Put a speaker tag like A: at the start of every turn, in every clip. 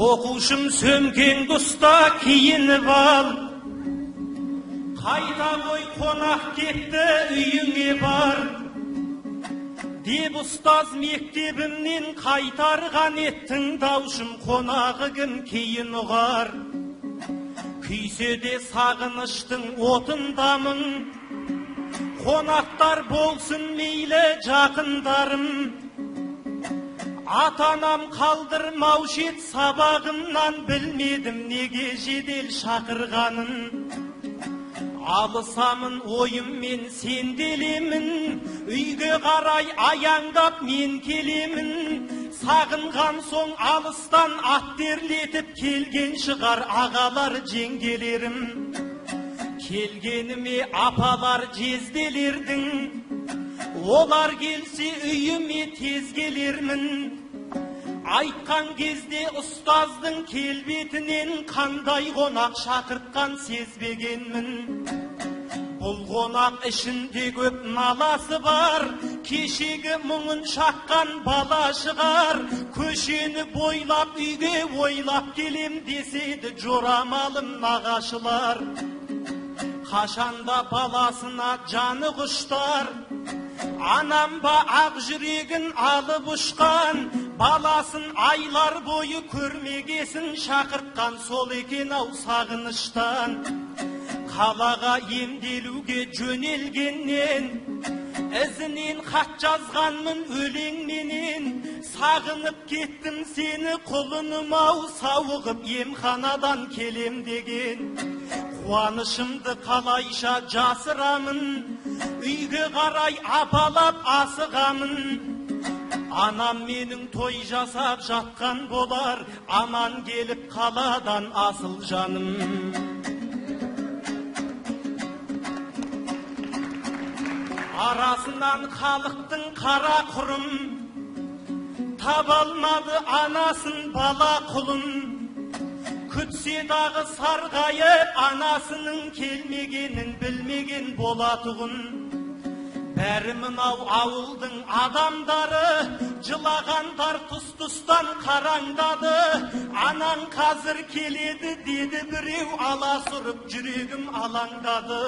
A: Оқушым сөмкен тұста киініп ал, қайта қой қонақ кетті үйіңе бар, деп ұстаз мектебімнен қайтарған еттің даушым қонағы кім кейін ұғар. Күйсе де сағыныштың отындамын, қонақтар болсын мейлі жақындарым. Атанам қалдырмаушы ет сабағымнан, білмедім неге жедел шақырғанын. Алысамын ойыммен сенделемін, үйге қарай аяңдап мен келемін. Сағынған соң алыстан аттерлетіп келген шығар ағалар жеңгелерім. Келгеніме апалар жезделердің, олар келсе үйіме тез келермін. Айтқан кезде ұстаздың келбетінен қандай қонақ шақыртқан сезбегенмін. Бұл қонақ ішінде көп наласы бар, кешегі мұңын шаққан бала шығар. Көшені бойлап үйге ойлап келем деседі жорамалым нағашылар. Қашанда баласына жаны құштар, анам ба ақ жүрегін алып ұшқан. Баласын айлар бойы көрмегесін шақыртқан сол екен ау сағыныштан. Қалаға емделуге жөнелгеннен, ізінен хат жазғанмын өлеңменен. Сағынып кеттім сені құлыным ау, сауығып емханадан келем деген. Қуанышымды қалайша жасырамын, үйге қарай апалап асығамын. Анам менің той жасап жатқан болар, аман келіп қаладан асыл жаным. Арасынан халықтың қара құрым, табалмады анасын бала құлын. Күтсе дағы сарғайып, анасының келмегенін білмеген болатұғын. Бәрі мынау ауылдың адамдары, жылағандар тұс-тұстан қараңдады. Анаң қазір келеді деді біреу, аласұрып жүрегім алаңдады.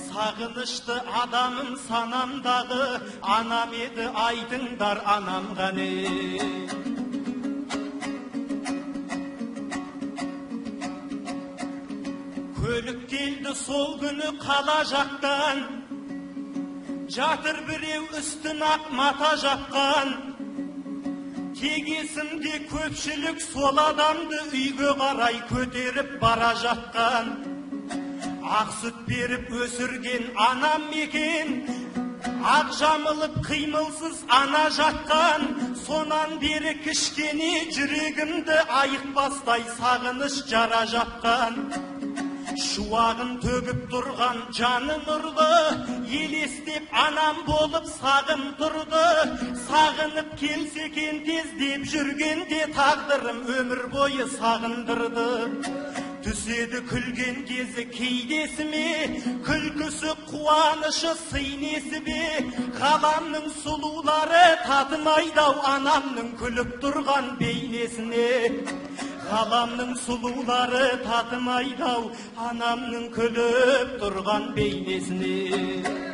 A: Сағынышты адамым санамдағы, анам еді айтыңдар анам ғане. Көлік келді сол күні қала жақтан, жатыр біреу үстін ақ мата жапқан. Тегесінде көпшілік сол адамды үйге қарай көтеріп бара жатқан. Ақ сүт беріп өсірген анам екен, ақ жамылып қимылсыз ана жатқан. Сонан бері кішкене жүрегімді айықпастай сағыныш жара жапқан. Шуағын төгіп тұрған жаны нұрлы, елестеп анам болып сағым тұрды. Сағынып келсе екен тез деп жүргенде, тағдырым өмір бойы сағындырды. Түседі күлген кезі кейдесіме, күлкісі қуанышы сыйнесі бе. Ғаламның сұлулары татымайдау анамның күліп тұрған бейнесіне. Ғаламның сұлулары татымайдау анамның күліп тұрған бейнесіне.